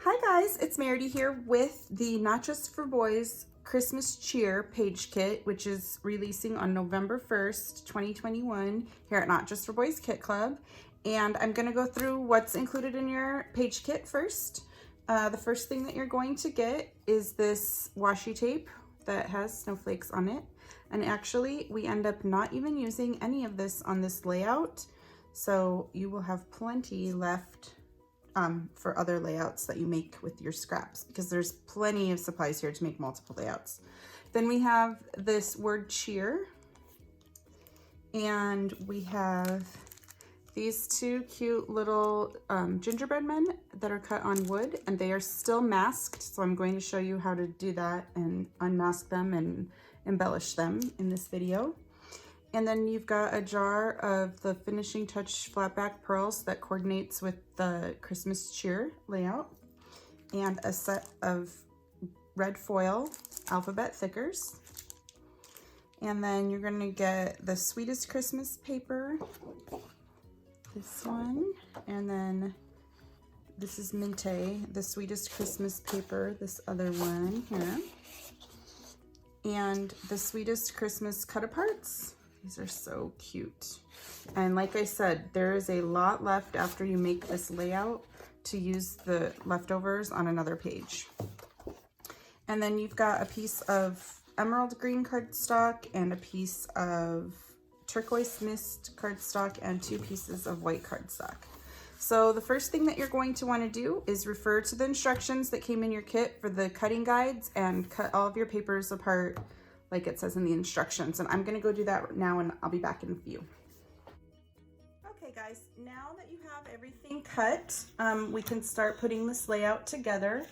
Hi guys, it's Meridy here with the Not Just for Boys Christmas Cheer Page Kit, which is releasing on November 1st, 2021 here at Not Just for Boys Kit Club. And I'm going to go through what's included in your page kit first. The first thing that you're going to get is this washi tape that has snowflakes on it. And actually, we end up not even using any of this on this layout. So you will have plenty left for other layouts that you make with your scraps, because there's plenty of supplies here to make multiple layouts. Then we have this word cheer, and we have these two cute little gingerbread men that are cut on wood, and they are still masked, so I'm going to show you how to do that and unmask them and embellish them in this video. And then you've got a jar of the finishing touch flatback pearls that coordinates with the Christmas cheer layout, and a set of red foil alphabet thickers. And then you're going to get the Sweetest Christmas paper, this one, and then this is Minte, the Sweetest Christmas paper, this other one here, and the Sweetest Christmas cut-aparts. These are so cute. And like I said, there is a lot left after you make this layout to use the leftovers on another page. And then you've got a piece of emerald green cardstock and a piece of turquoise mist cardstock and 2 pieces of white cardstock. So the first thing that you're going to want to do is refer to the instructions that came in your kit for the cutting guides and cut all of your papers apart like it says in the instructions. And I'm going to go do that now, and I'll be back in a few. Okay guys, now that you have everything cut, we can start putting this layout together,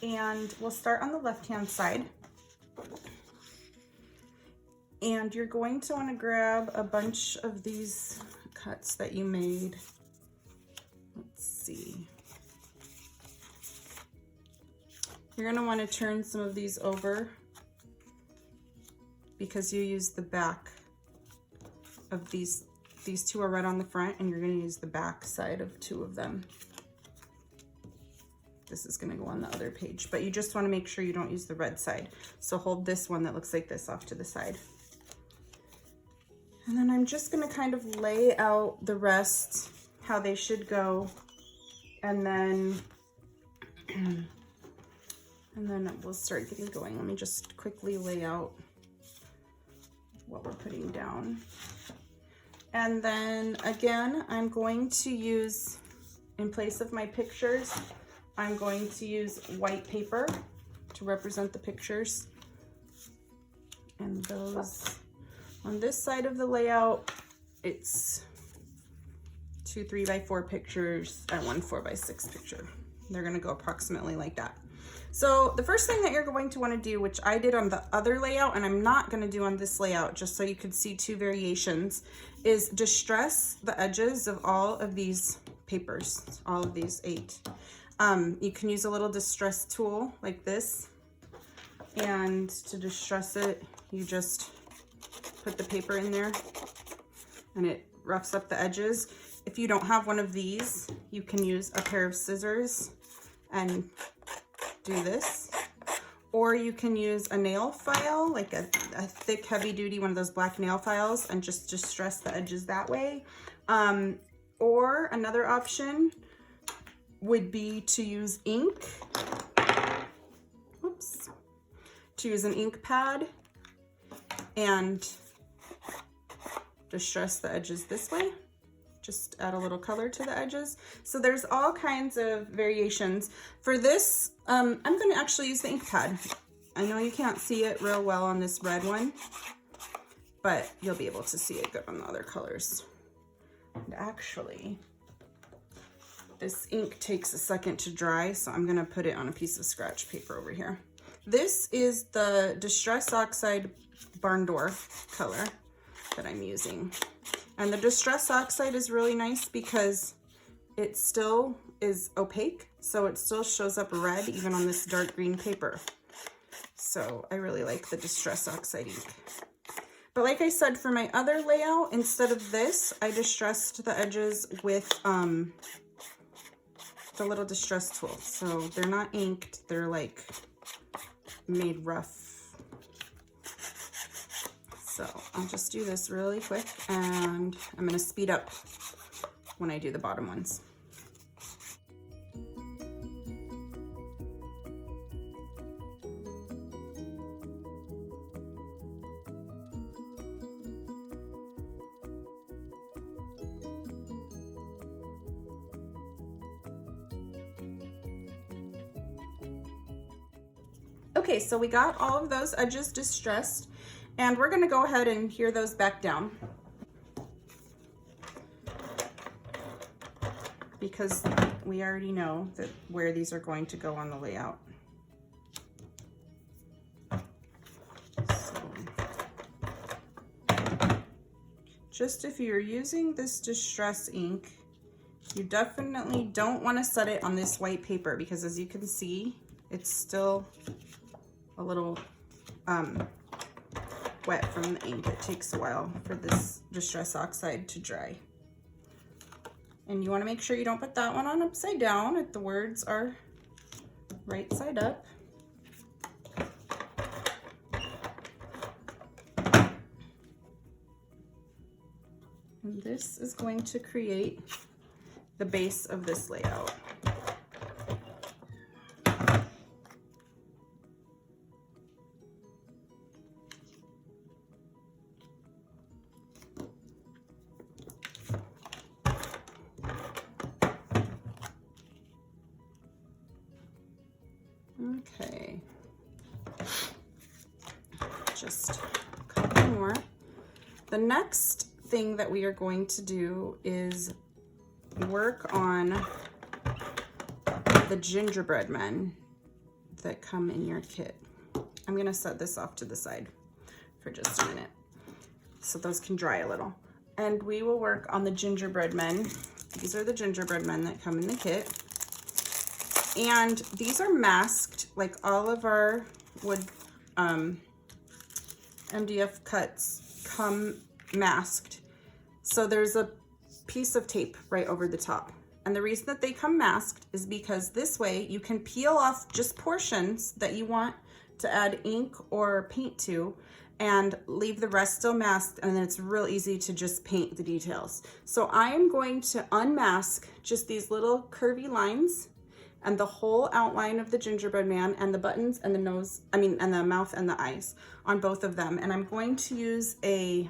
and we'll start on the left hand side. And you're going to want to grab a bunch of these cuts that you made. Let's see. You're going to want to turn some of these over, because you use the back of these 2 are red on the front, and you're going to use the back side of 2 of them. This is going to go on the other page, but you just want to make sure you don't use the red side. So hold this one that looks like this off to the side. And then I'm just going to kind of lay out the rest, how they should go, and then we'll start getting going. Let me just quickly lay out what we're putting down. And then again, I'm going to use, in place of my pictures, I'm going to use white paper to represent the pictures. And those, on this side of the layout, it's 2 3x4 pictures and 1 4x6 picture. They're gonna go approximately like that. So the first thing that you're going to want to do, which I did on the other layout and I'm not going to do on this layout, just so you could see 2 variations, is distress the edges of all of these papers, all of these 8. You can use a little distress tool like this, and to distress it, you just put the paper in there and it roughs up the edges. If you don't have one of these, you can use a pair of scissors and do this, or you can use a nail file, like a thick heavy duty one of those black nail files, and just distress the edges that way. Or another option would be to use ink. Oops. To use an ink pad and distress the edges this way. Just add a little color to the edges. So there's all kinds of variations. For this, I'm going to actually use the ink pad. I know you can't see it real well on this red one, but you'll be able to see it good on the other colors. And actually, this ink takes a second to dry, so I'm going to put it on a piece of scratch paper over here. This is the Distress Oxide Barn Door color that I'm using. And the Distress Oxide is really nice because it still is opaque, so it still shows up red even on this dark green paper. So I really like the Distress Oxide ink. But like I said, for my other layout, instead of this, I distressed the edges with the little distress tool. So they're not inked, they're like made rough. So I'll just do this really quick, and I'm gonna speed up when I do the bottom ones. Okay, so we got all of those edges distressed, and we're gonna go ahead and hear those back down, because we already know that where these are going to go on the layout. So, just if you're using this distress ink, you definitely don't want to set it on this white paper, because as you can see, it's still a little wet from the ink. It takes a while for this distress oxide to dry. And you want to make sure you don't put that one on upside down if the words are right side up. And this is going to create the base of this layout. Okay, just a couple more. The next thing that we are going to do is work on the gingerbread men that come in your kit. I'm gonna set this off to the side for just a minute so those can dry a little. And we will work on the gingerbread men. These are the gingerbread men that come in the kit. And these are masked, like all of our wood MDF cuts come masked. So there's a piece of tape right over the top. And the reason that they come masked is because this way you can peel off just portions that you want to add ink or paint to, and leave the rest still masked, and then it's real easy to just paint the details. So I am going to unmask just these little curvy lines and the whole outline of the gingerbread man, and the buttons and the nose, and the mouth and the eyes on both of them. And I'm going to use a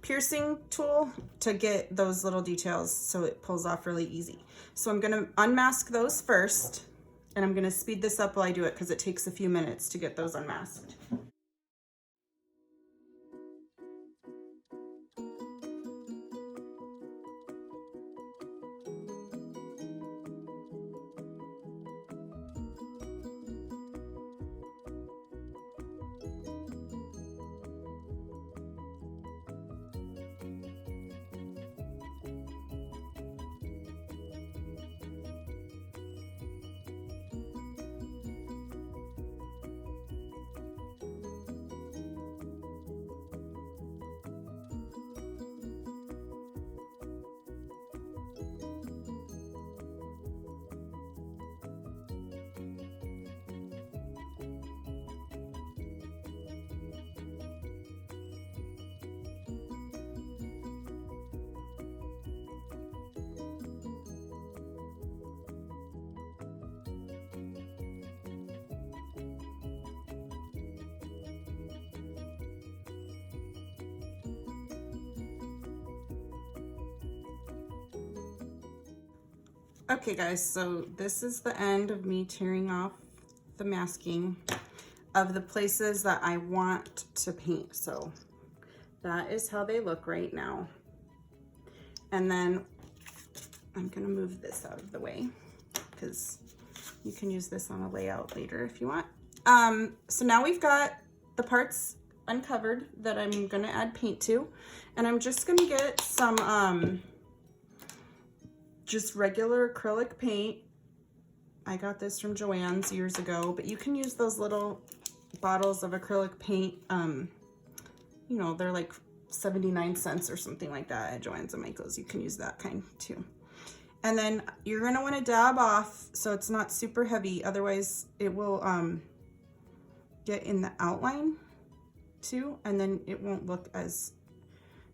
piercing tool to get those little details so it pulls off really easy. So I'm gonna unmask those first, and I'm gonna speed this up while I do it because it takes a few minutes to get those unmasked. Okay guys, so this is the end of me tearing off the masking of the places that I want to paint. So that is how they look right now. And then I'm gonna move this out of the way because you can use this on a layout later if you want. So now we've got the parts uncovered that I'm gonna add paint to, and I'm just gonna get some just regular acrylic paint. I got this from Joann's years ago, but you can use those little bottles of acrylic paint. You know, they're like 79 cents or something like that at Joann's and Michael's. You can use that kind too. And then you're gonna wanna dab off so it's not super heavy, otherwise it will get in the outline too, and then it won't look as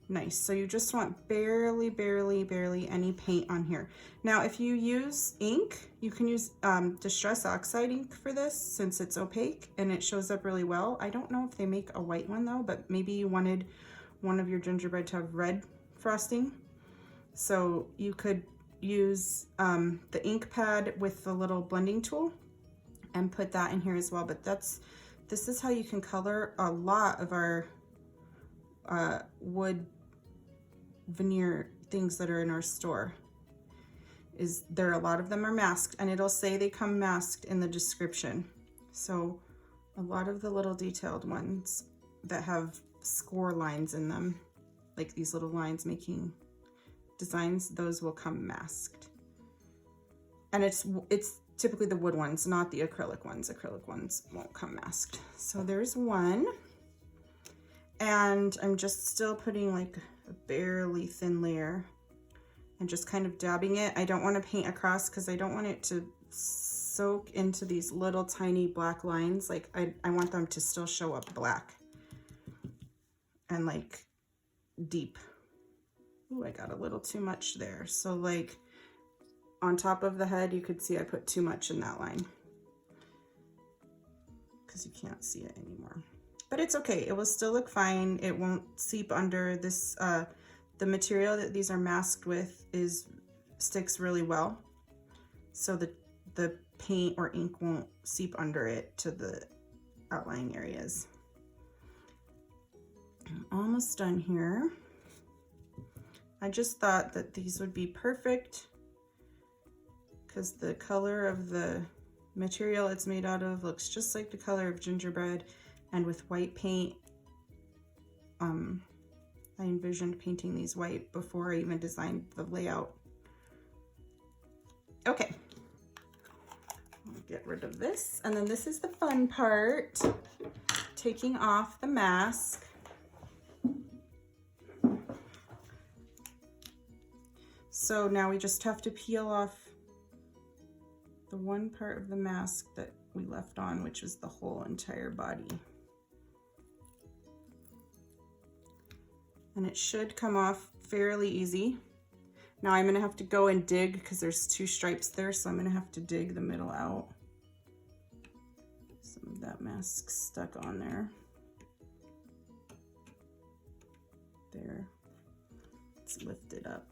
nice. So you just want barely, barely, barely any paint on here. Now, if you use ink, you can use Distress Oxide ink for this since it's opaque and it shows up really well. I don't know if they make a white one though, but maybe you wanted one of your gingerbread to have red frosting. So you could use the ink pad with the little blending tool and put that in here as well. But this is how you can color a lot of our wood veneer things that are in our store. A lot of them are masked, and it'll say they come masked in the description. So a lot of the little detailed ones that have score lines in them, like these little lines making designs, those will come masked. And it's typically the wood ones, not the acrylic ones. Acrylic ones won't come masked. So there's one. And I'm just still putting like a barely thin layer and just kind of dabbing it. I don't want to paint across because I don't want it to soak into these little tiny black lines. Like I want them to still show up black and like deep. Ooh, I got a little too much there. So like on top of the head, you could see I put too much in that line because you can't see it anymore. But it's okay, it will still look fine. It won't seep under this. The material that these are masked with sticks really well. So the paint or ink won't seep under it to the outlying areas. I'm almost done here. I just thought that these would be perfect because the color of the material it's made out of looks just like the color of gingerbread, and with white paint, I envisioned painting these white before I even designed the layout. Okay, I'll get rid of this, and then this is the fun part, taking off the mask. So now we just have to peel off the one part of the mask that we left on, which was the whole entire body. And it should come off fairly easy. Now I'm gonna have to go and dig because there's two stripes there, so I'm gonna have to dig the middle out. Some of that mask stuck on there. There, let's lift it up.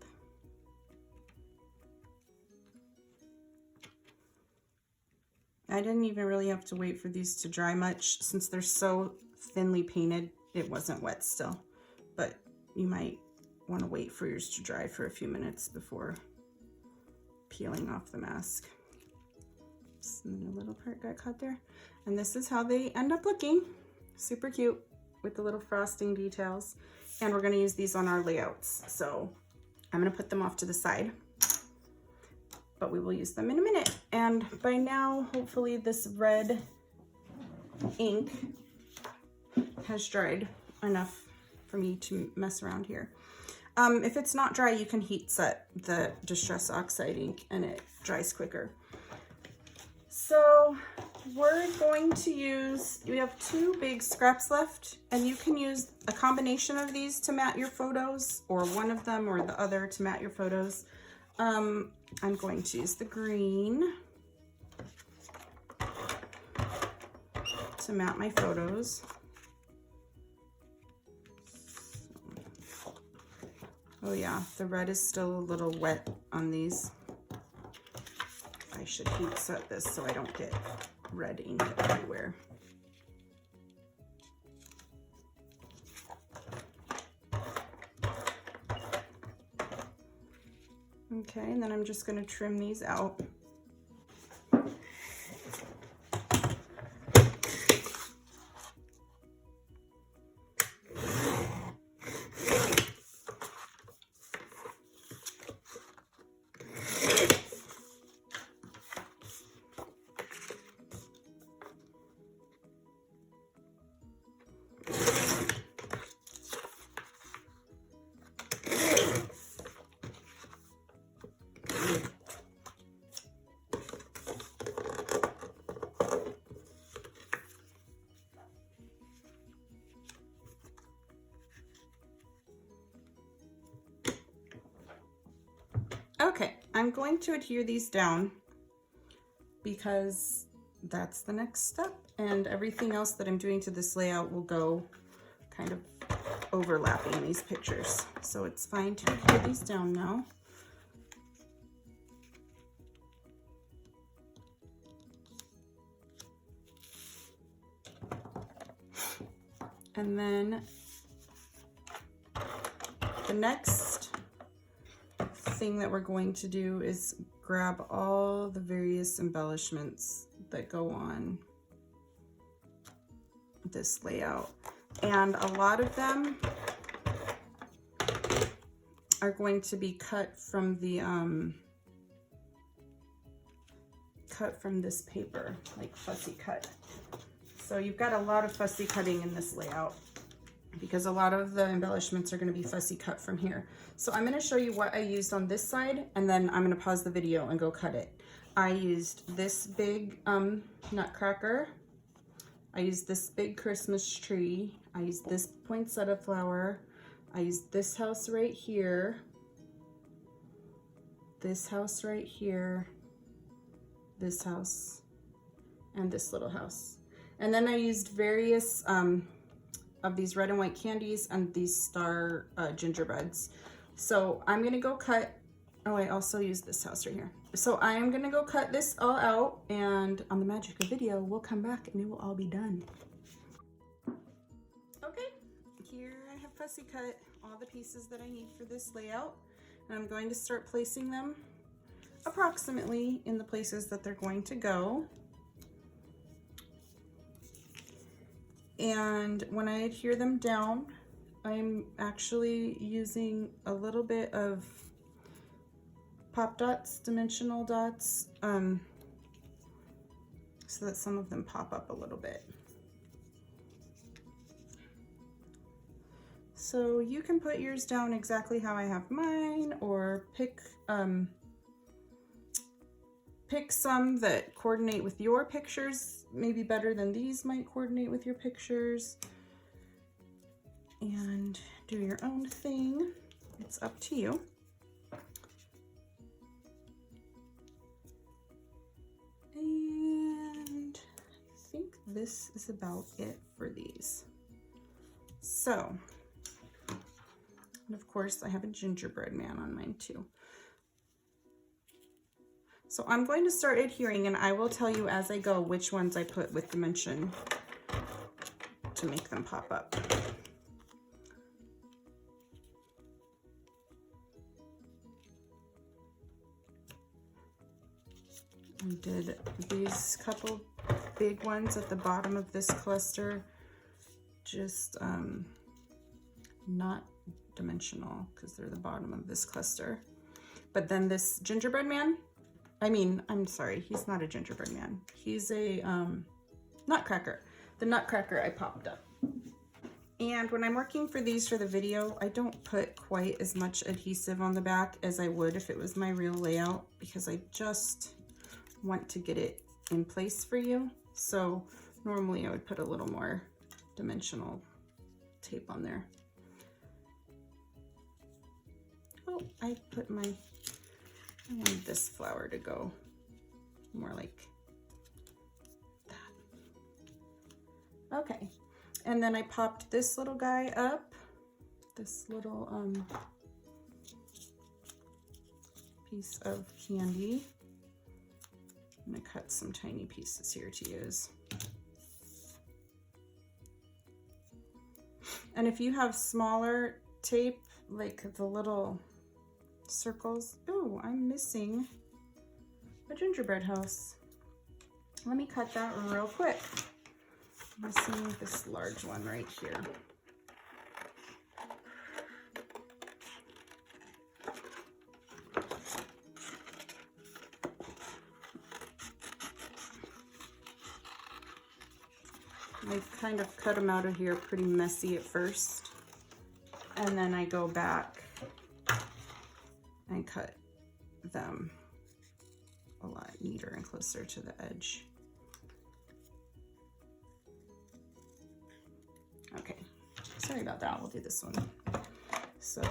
I didn't even really have to wait for these to dry much since they're so thinly painted. It wasn't wet still, but you might want to wait for yours to dry for a few minutes before peeling off the mask. And the little part got caught there. And this is how they end up looking. Super cute with the little frosting details. And we're going to use these on our layouts. So I'm going to put them off to the side, but we will use them in a minute. And by now, hopefully this red ink has dried enough for me to mess around here. If it's not dry, you can heat set the Distress Oxide ink and it dries quicker. So we're going to use, we have two big scraps left, and you can use a combination of these to mat your photos, or one of them or the other to mat your photos. I'm going to use the green to mat my photos. Oh yeah, the red is still a little wet on these. I should heat set this so I don't get red ink everywhere. Okay, and then I'm just going to trim these out. I'm going to adhere these down because that's the next step, and everything else that I'm doing to this layout will go kind of overlapping these pictures. So it's fine to adhere these down now. And then the next thing that we're going to do is grab all the various embellishments that go on this layout. And a lot of them are going to be cut from the this paper, like fussy cut. So you've got a lot of fussy cutting in this layout because a lot of the embellishments are going to be fussy cut from here. So I'm going to show you what I used on this side, and then I'm going to pause the video and go cut it. I used this big nutcracker. I used this big Christmas tree. I used this poinsettia flower. I used this house right here. This house right here. This house. And this little house. And then I used various of these red and white candies and these star gingerbreads. So I'm gonna go cut, oh, I also used this house right here. So I am gonna go cut this all out, and on the magic of video, we'll come back and it will all be done. Okay, here I have fussy cut all the pieces that I need for this layout, and I'm going to start placing them approximately in the places that they're going to go. And when I adhere them down, I'm actually using a little bit of pop dots, dimensional dots, so that some of them pop up a little bit. So you can put yours down exactly how I have mine, or pick some that coordinate with your pictures, maybe better than these might coordinate with your pictures, and do your own thing. It's up to you. And I think this is about it for these. So, and of course I have a gingerbread man on mine too. So I'm going to start adhering, and I will tell you as I go which ones I put with dimension to make them pop up. I did these couple big ones at the bottom of this cluster, just not dimensional because they're the bottom of this cluster. But then this gingerbread man, I'm sorry, he's not a gingerbread man. He's a nutcracker. The nutcracker I popped up. And when I'm working for these for the video, I don't put quite as much adhesive on the back as I would if it was my real layout, because I just want to get it in place for you. So normally I would put a little more dimensional tape on there. Oh, I wanted this flower to go more like that. Okay, and then I popped this little guy up, this little piece of candy. I'm gonna cut some tiny pieces here to use. And if you have smaller tape, like the little circles, oh, I'm missing a gingerbread house. Let me cut that real quick. I'm missing this large one right here. I kind of cut them out of here pretty messy at first, and then I go back and cut them a lot neater and closer to the edge. Okay, sorry about that, we'll do this one. So,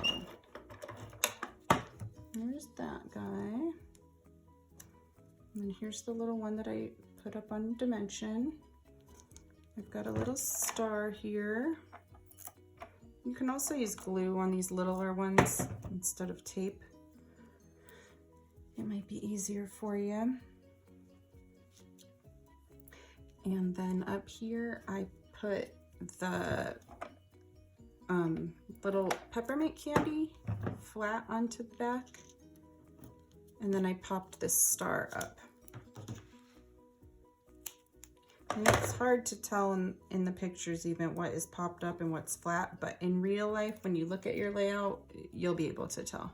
there's that guy. And here's the little one that I put up on dimension. I've got a little star here. You can also use glue on these littler ones instead of tape. It might be easier for you. And then up here, I put the little peppermint candy flat onto the back. And then I popped this star up. And it's hard to tell in the pictures even what is popped up and what's flat, but in real life, when you look at your layout, you'll be able to tell.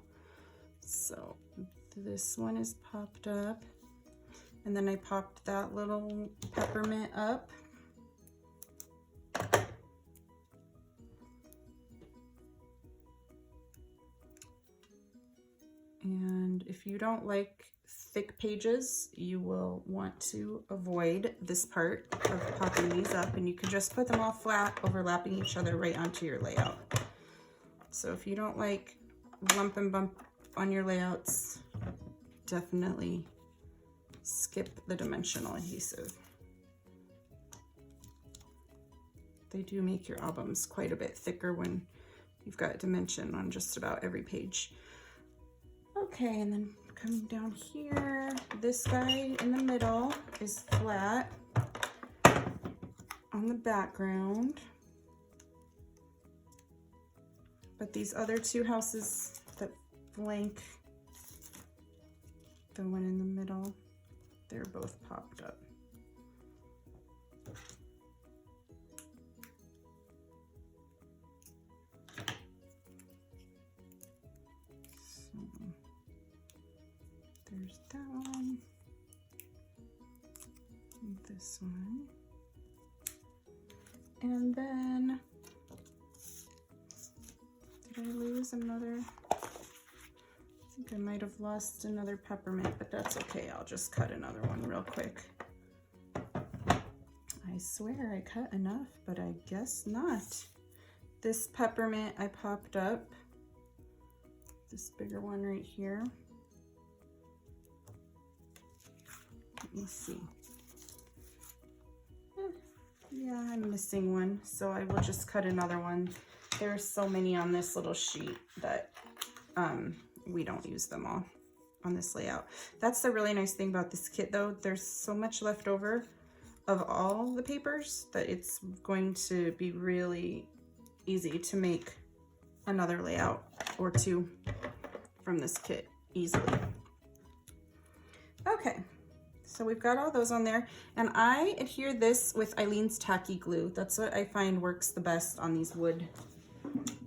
So this one is popped up, and then I popped that little peppermint up. And if you don't like thick pages, you will want to avoid this part of popping these up, and you can just put them all flat, overlapping each other right onto your layout. So if you don't like lump and bump on your layouts, definitely skip the dimensional adhesive. They do make your albums quite a bit thicker when you've got dimension on just about every page. Okay, and then coming down here, this guy in the middle is flat on the background. But these other two houses that flank the one in the middle, they're both popped up. There's that one, and this one, and then, did I lose another? I think I might have lost another peppermint, but that's okay. I'll just cut another one real quick. I swear I cut enough, but I guess not. This peppermint I popped up, this bigger one right here. Let me see. Yeah, I'm missing one, so I will just cut another one. There's so many on this little sheet that we don't use them all on this layout. That's the really nice thing about this kit though. There's so much left over of all the papers that it's going to be really easy to make another layout or two from this kit easily. Okay. So we've got all those on there, and I adhere this with Eileen's tacky glue. That's what I find works the best on these wood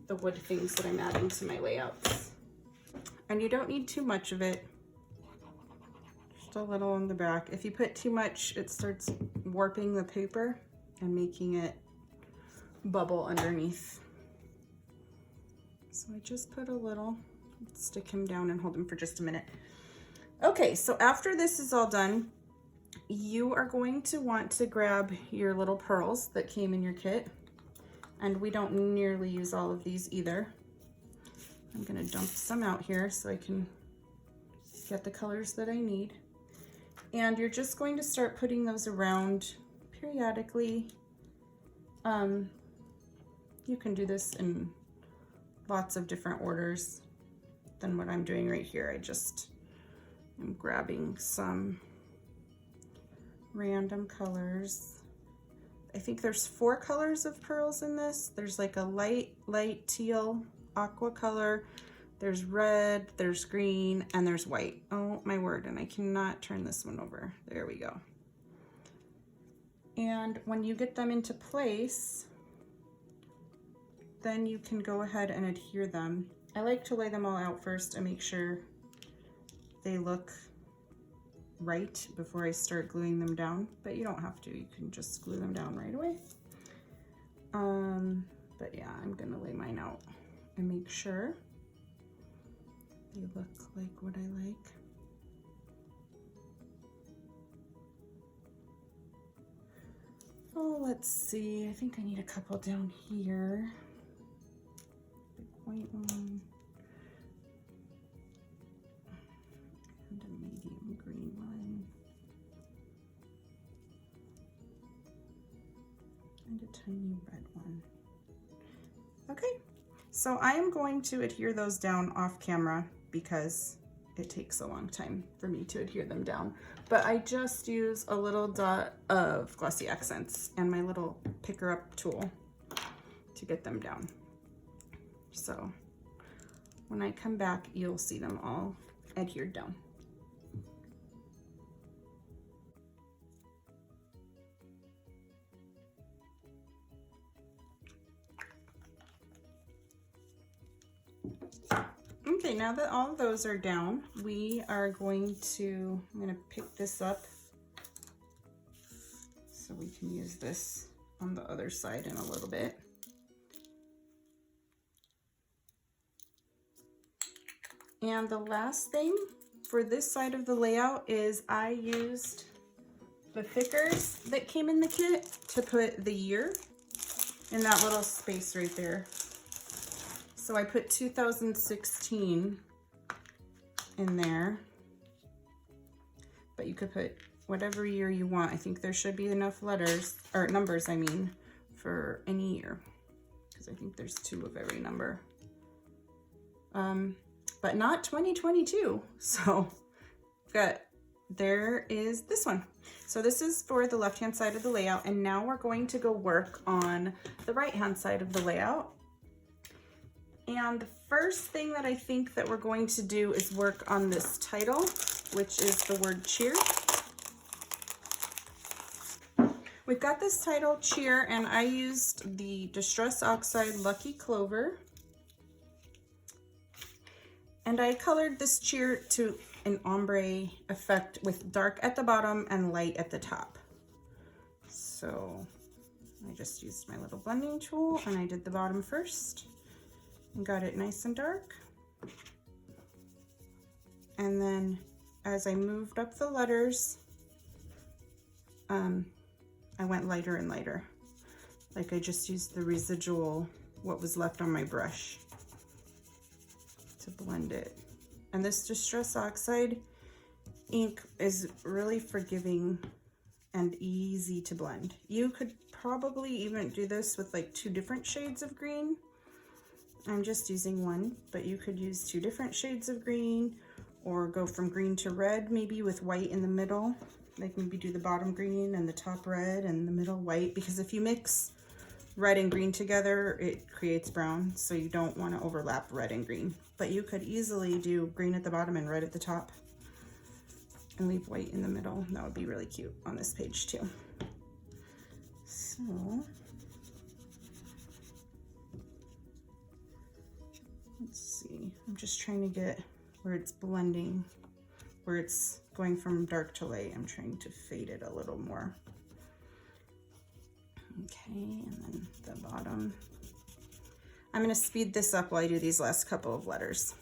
things that I'm adding to my layouts. And you don't need too much of it, just a little on the back. If you put too much, it starts warping the paper and making it bubble underneath. So I just put a little, stick him down and hold him for just a minute. Okay, so after this is all done, you are going to want to grab your little pearls that came in your kit. And we don't nearly use all of these either. I'm gonna dump some out here so I can get the colors that I need. And you're just going to start putting those around periodically. You can do this in lots of different orders than what I'm doing right here. I'm grabbing some random colors. I think there's 4 colors of pearls in this. There's like a light teal aqua color, there's red, there's green, and there's white. Oh my word, and I cannot turn this one over. There we go. And when you get them into place, then you can go ahead and adhere them. I like to lay them all out first and make sure they look right before I start gluing them down, but you don't have to. You can just glue them down right away. But yeah, I'm gonna lay mine out and make sure they look like what I like. Oh, let's see. I think I need a couple down here. Big white one. And a medium green one. tiny red one. Okay, so I am going to adhere those down off camera because it takes a long time for me to adhere them down. But I just use a little dot of glossy accents and my little picker up tool to get them down. So when I come back, you'll see them all adhered down. Okay, now that all of those are down, we are going to, I'm going to pick this up so we can use this on the other side in a little bit. And the last thing for this side of the layout is I used the thickers that came in the kit to put the year in that little space right there. So I put 2016 in there, but you could put whatever year you want. I think there should be enough letters, or numbers, I mean, for any year, because I think there's 2 of every number. But not 2022. So there is this one. So this is for the left-hand side of the layout, and now we're going to go work on the right-hand side of the layout. And the first thing that I think that we're going to do is work on this title, which is the word cheer. We've got this title, Cheer, and I used the Distress Oxide Lucky Clover. And I colored this cheer to an ombre effect with dark at the bottom and light at the top. So I just used my little blending tool and I did the bottom first and got it nice and dark. And then as I moved up the letters, I went lighter and lighter. Like I just used the residual, what was left on my brush, to blend it. And this Distress Oxide ink is really forgiving and easy to blend. You could probably even do this with like 2 different shades of green. I'm just using one, but you could use 2 different shades of green or go from green to red, maybe with white in the middle. Like maybe do the bottom green and the top red and the middle white, because if you mix red and green together, it creates brown, so you don't want to overlap red and green. But you could easily do green at the bottom and red at the top and leave white in the middle. That would be really cute on this page too. So let's see, I'm just trying to get where it's blending, where it's going from dark to light. I'm trying to fade it a little more. Okay, and then the bottom. I'm going to speed this up while I do these last couple of letters.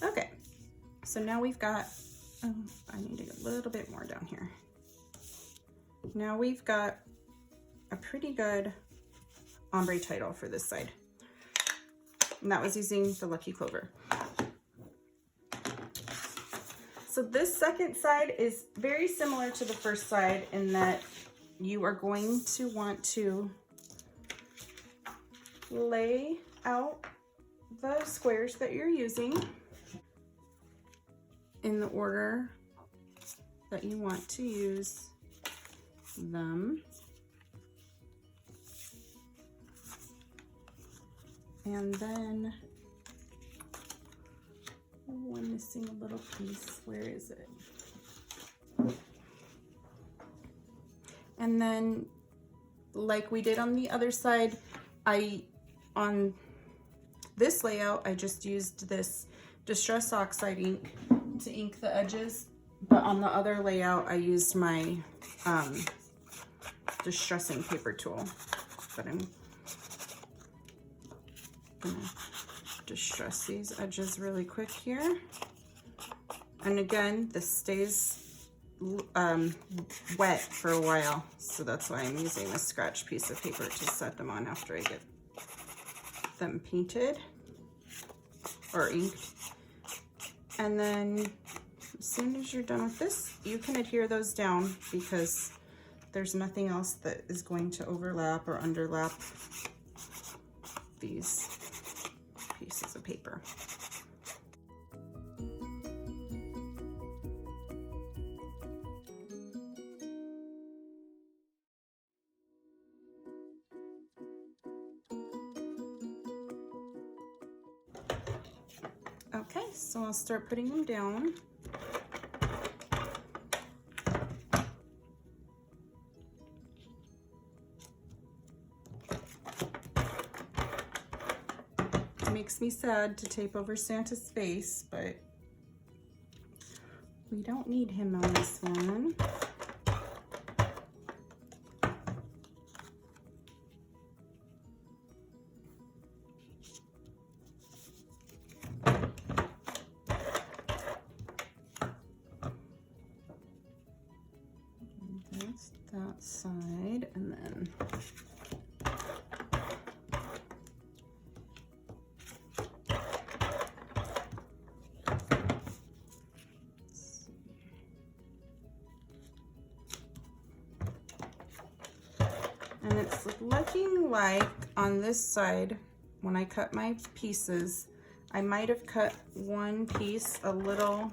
Okay, so now we've got, oh, I need to get a little bit more down here. Now we've got a pretty good ombre title for this side. And that was using the Lucky Clover. So this second side is very similar to the first side in that you are going to want to lay out the squares that you're using in the order that you want to use them. And then, oh, I'm missing a little piece. Where is it? And then, like we did on the other side, on this layout, I just used this Distress Oxide ink to ink the edges, but on the other layout, I used my distressing paper tool, but I'm gonna distress these edges really quick here. And again, this stays wet for a while, so that's why I'm using a scratch piece of paper to set them on after I get them painted or inked. And then as soon as you're done with this, you can adhere those down because there's nothing else that is going to overlap or underlap these pieces of paper. Okay, so I'll start putting them down. It makes me sad to tape over Santa's face, but we don't need him on this one. That's that side, and then and it's looking like on this side, when I cut my pieces, I might have cut one piece a little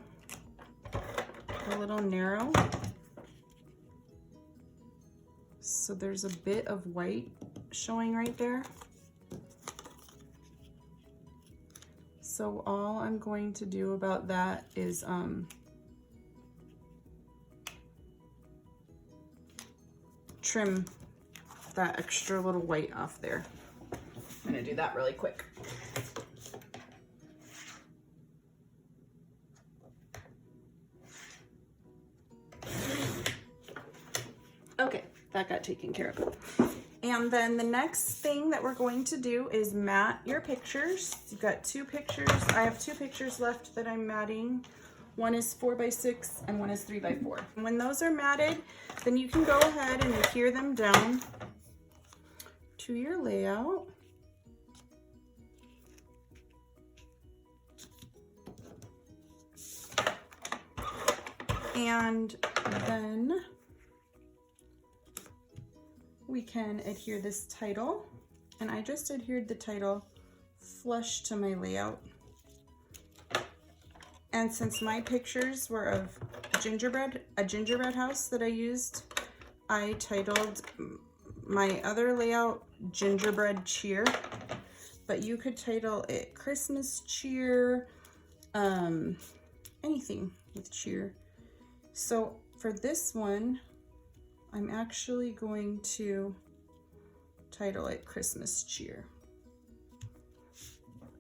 narrow. So there's a bit of white showing right there. So all I'm going to do about that is trim that extra little white off there. I'm gonna do that really quick. Okay, that got taken care of. And then the next thing that we're going to do is mat your pictures. You've got two pictures. I have two pictures left that I'm matting. One is 4x6 and one is 3x4. And when those are matted, then you can go ahead and adhere them down to your layout. And then we can adhere this title, and I just adhered the title flush to my layout. And since my pictures were of a gingerbread house that I used, I titled my other layout Gingerbread Cheer, but you could title it Christmas Cheer, anything with cheer. So for this one, I'm actually going to title it Christmas Cheer.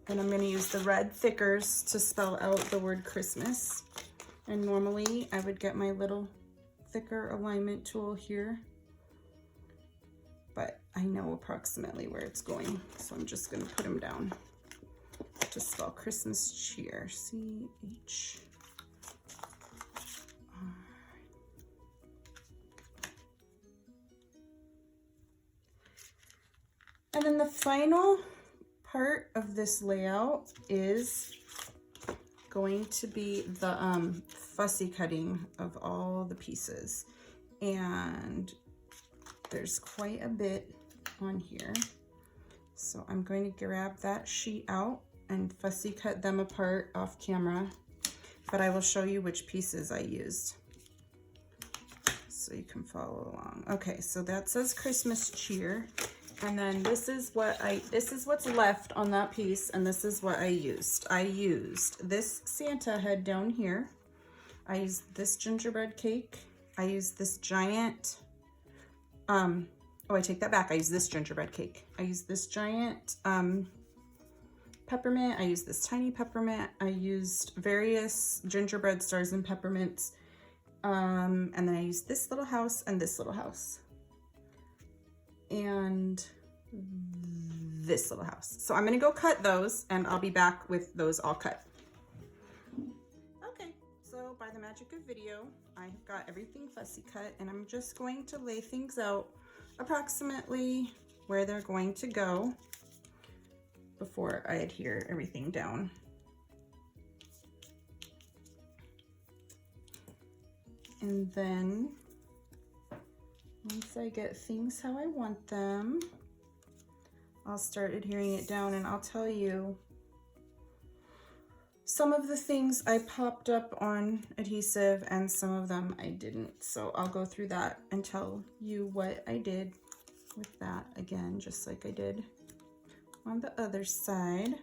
And I'm going to use the red thickers to spell out the word Christmas. And normally I would get my little thicker alignment tool here, but I know approximately where it's going, so I'm just going to put them down to spell Christmas Cheer. C-H. And then the final part of this layout is going to be the fussy cutting of all the pieces. And there's quite a bit on here. So I'm going to grab that sheet out and fussy cut them apart off camera, but I will show you which pieces I used so you can follow along. Okay, so that says Christmas Cheer. And then this is what's left on that piece, and this is what I used. I used this Santa head down here. I used this gingerbread cake. I used this giant, oh, I take that back. I used this gingerbread cake. I used this giant peppermint. I used this tiny peppermint. I used various gingerbread stars and peppermints. And then I used this little house and this little house. and this little house. So I'm gonna go cut those and I'll be back with those all cut. Okay, so by the magic of video, I've got everything fussy cut and I'm just going to lay things out approximately where they're going to go before I adhere everything down. And then once I get things how I want them, I'll start adhering it down, and I'll tell you some of the things I popped up on adhesive and some of them I didn't. So I'll go through that and tell you what I did with that again, just like I did on the other side.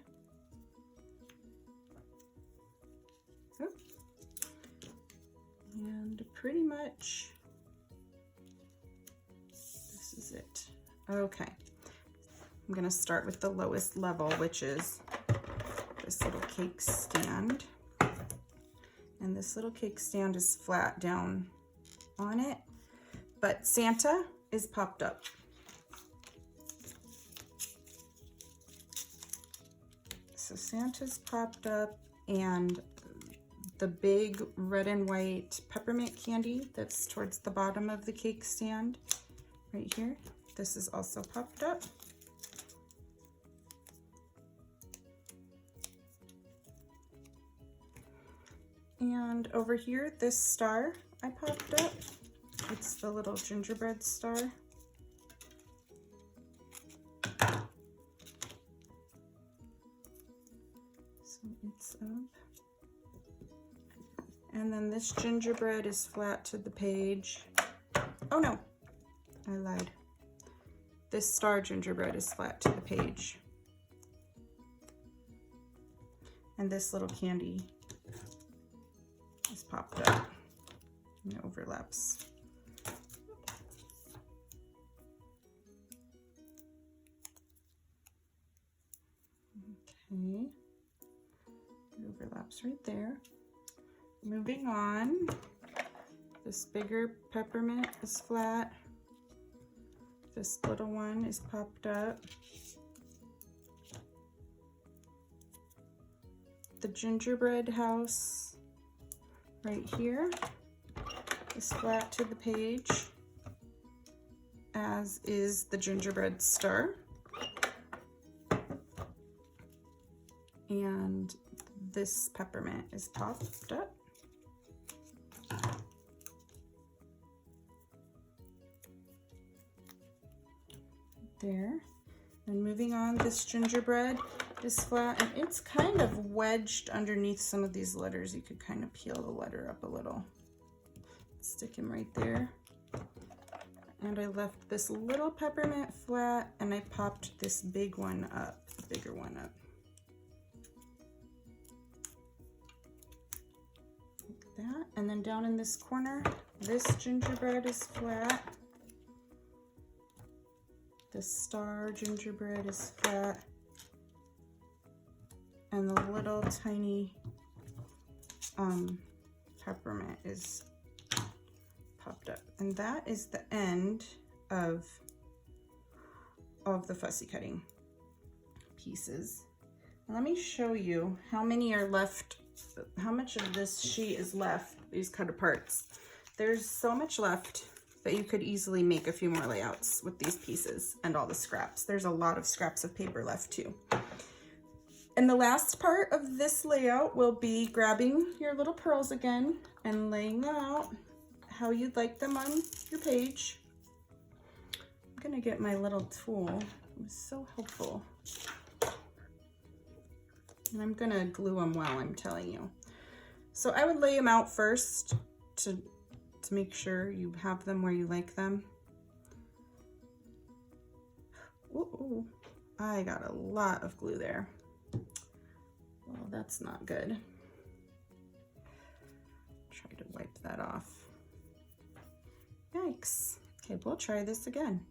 And pretty much this is it. Okay, I'm gonna start with the lowest level, which is this little cake stand. And this little cake stand is flat down on it, but Santa is popped up. So Santa's popped up, and the big red and white peppermint candy that's towards the bottom of the cake stand right here, this is also popped up. And over here, this star I popped up. It's the little gingerbread star. So it's up. And then this gingerbread is flat to the page. Oh no, I lied. This star gingerbread is flat to the page. And this little candy is popped up and it overlaps. Okay, it overlaps right there. Moving on, this bigger peppermint is flat. This little one is popped up. The gingerbread house right here is flat to the page, as is the gingerbread star. And this peppermint is popped up. There. And moving on, this gingerbread is flat and it's kind of wedged underneath some of these letters. You could kind of peel the letter up a little. Stick him right there. And I left this little peppermint flat and I popped this big one up, the bigger one up. Like that. And then down in this corner, this gingerbread is flat. The star gingerbread is flat, and the little tiny peppermint is popped up. And that is the end of the fussy cutting pieces. And let me show you how many are left, how much of this sheet is left, these cut parts. There's so much left that you could easily make a few more layouts with these pieces and all the scraps. There's a lot of scraps of paper left too. And the last part of this layout will be grabbing your little pearls again and laying them out how you'd like them on your page. I'm gonna get my little tool. It was so helpful. And I'm gonna glue them while I'm telling you. So I would lay them out first to make sure you have them where you like them. Ooh, I got a lot of glue there. Well, that's not good. Try to wipe that off. Yikes. Okay, we'll try this again.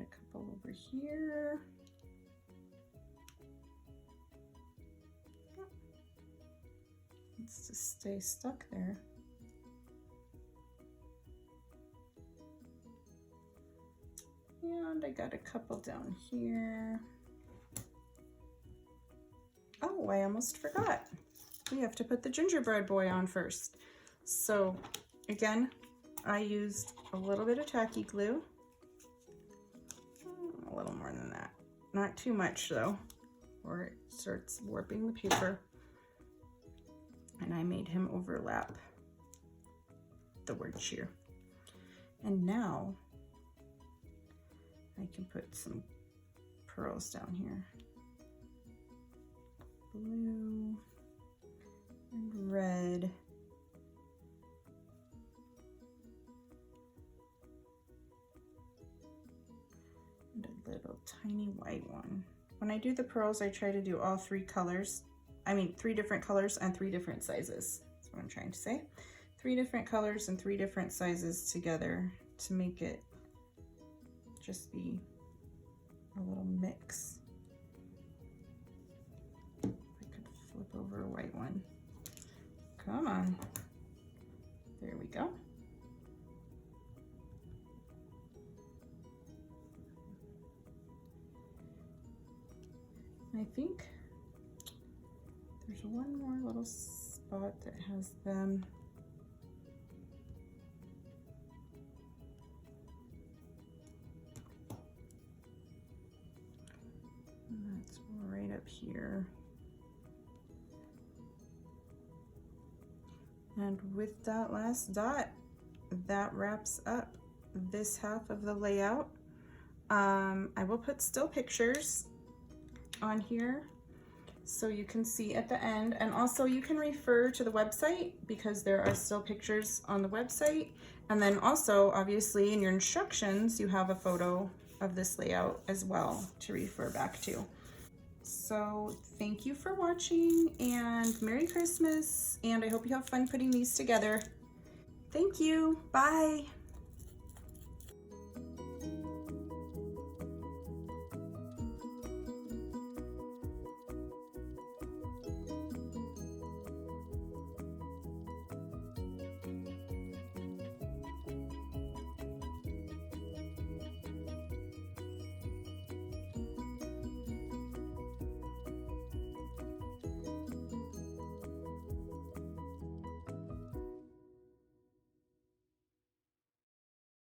add a couple over here. Let's just stay stuck there. And I got a couple down here. Oh, I almost forgot. We have to put the Gingerbread Boy on first. So again, I used a little bit of tacky glue. A little more than that. Not too much though, or it starts warping the paper. And I made him overlap the word cheer. And now I can put some pearls down here. Blue and red. And a little tiny white one. When I do the pearls, I try to do all three colors. I mean, 3 different colors and 3 different sizes. That's what I'm trying to say. 3 different colors and 3 different sizes together to make it just be a little mix. I could flip over a white one. Come on. There we go. I think there's one more little spot that has them. And that's right up here. And with that last dot, that wraps up this half of the layout. I will put still pictures on here so you can see at the end, and also you can refer to the website because there are still pictures on the website, and then also obviously in your instructions you have a photo of this layout as well to refer back to. So thank you for watching and Merry Christmas, and I hope you have fun putting these together. Thank you. Bye.